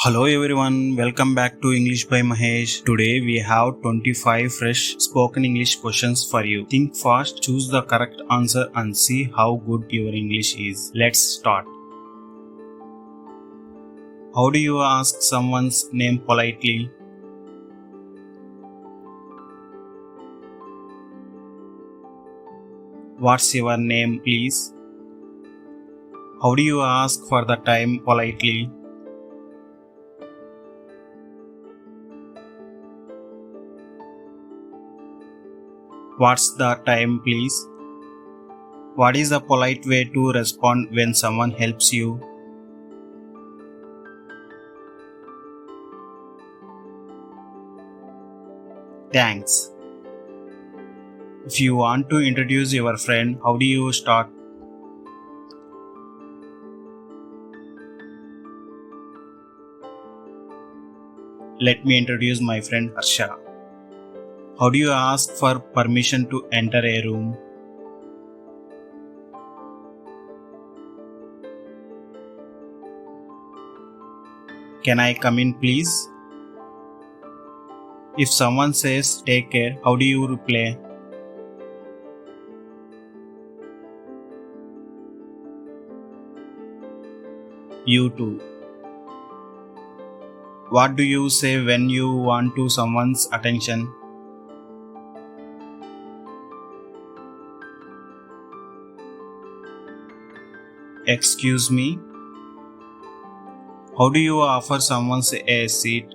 Hello everyone, welcome back to English by Mahesh. Today we have 25 fresh spoken English questions for you. Think fast, choose the correct answer and see how good your English is. Let's start. How do you ask someone's name politely? What's your name, please? How do you ask for the time politely? What's the time, please? What is a polite way to respond when someone helps you? Thanks. If you want to introduce your friend, how do you start? Let me introduce my friend Harsha. How do you ask for permission to enter a room? Can I come in, please? If someone says take care, how do you reply? You too. What do you say when you want to someone's attention? Excuse me? How do you offer someone a seat?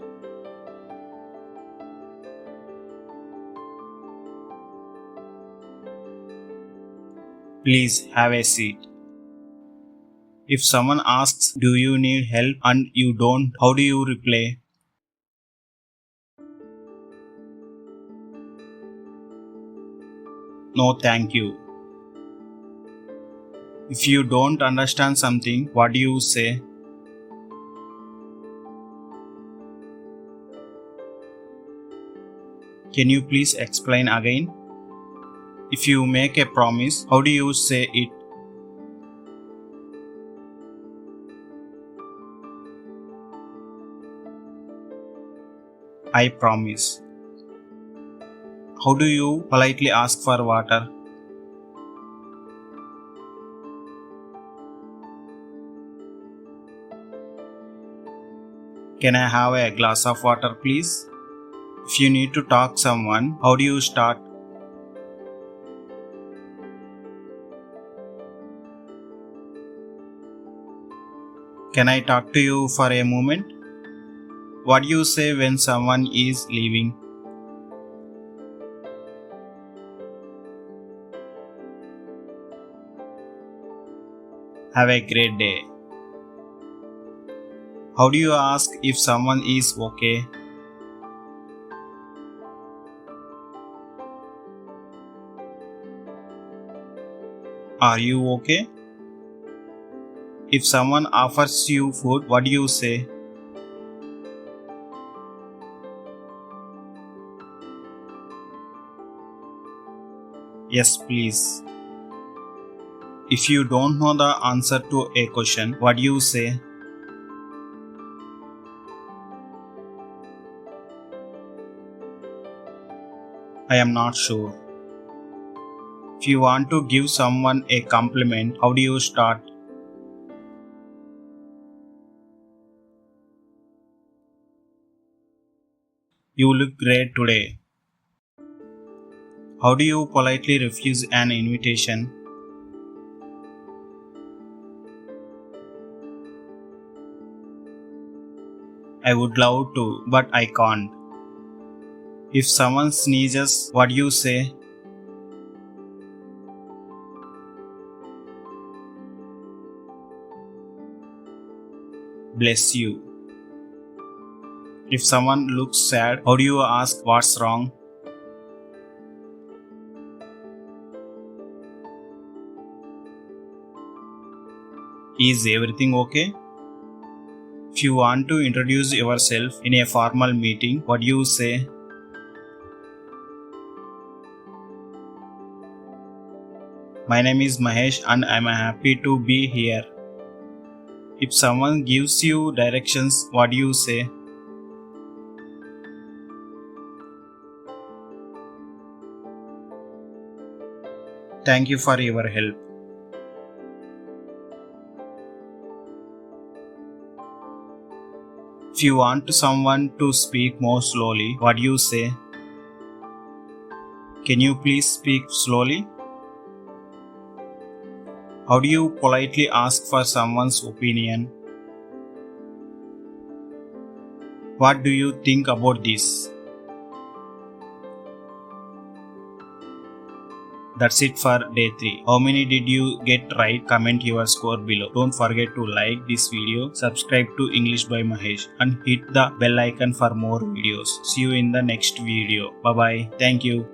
Please have a seat. If someone asks, do you need help and you don't, how do you reply? No, thank you. If you don't understand something, what do you say? Can you please explain again? If you make a promise, how do you say it? I promise. How do you politely ask for water? Can I have a glass of water, please? If you need to talk someone, how do you start? Can I talk to you for a moment? What do you say when someone is leaving? Have a great day. How do you ask if someone is okay? Are you okay? If someone offers you food, what do you say? Yes, please. If you don't know the answer to a question, what do you say? I am not sure. If you want to give someone a compliment, how do you start? You look great today. How do you politely refuse an invitation? I would love to, but I can't. If someone sneezes, what do you say? Bless you. If someone looks sad, how do you ask what's wrong? Is everything okay? If you want to introduce yourself in a formal meeting, what do you say? My name is Mahesh and I'm happy to be here. If someone gives you directions, what do you say? Thank you for your help. If you want someone to speak more slowly, what do you say? Can you please speak slowly? How do you politely ask for someone's opinion? What do you think about this? That's it for day 3. How many did you get right? Comment your score below. Don't forget to like this video, subscribe to English by Mahesh and hit the bell icon for more videos. See you in the next video. Bye bye. Thank you.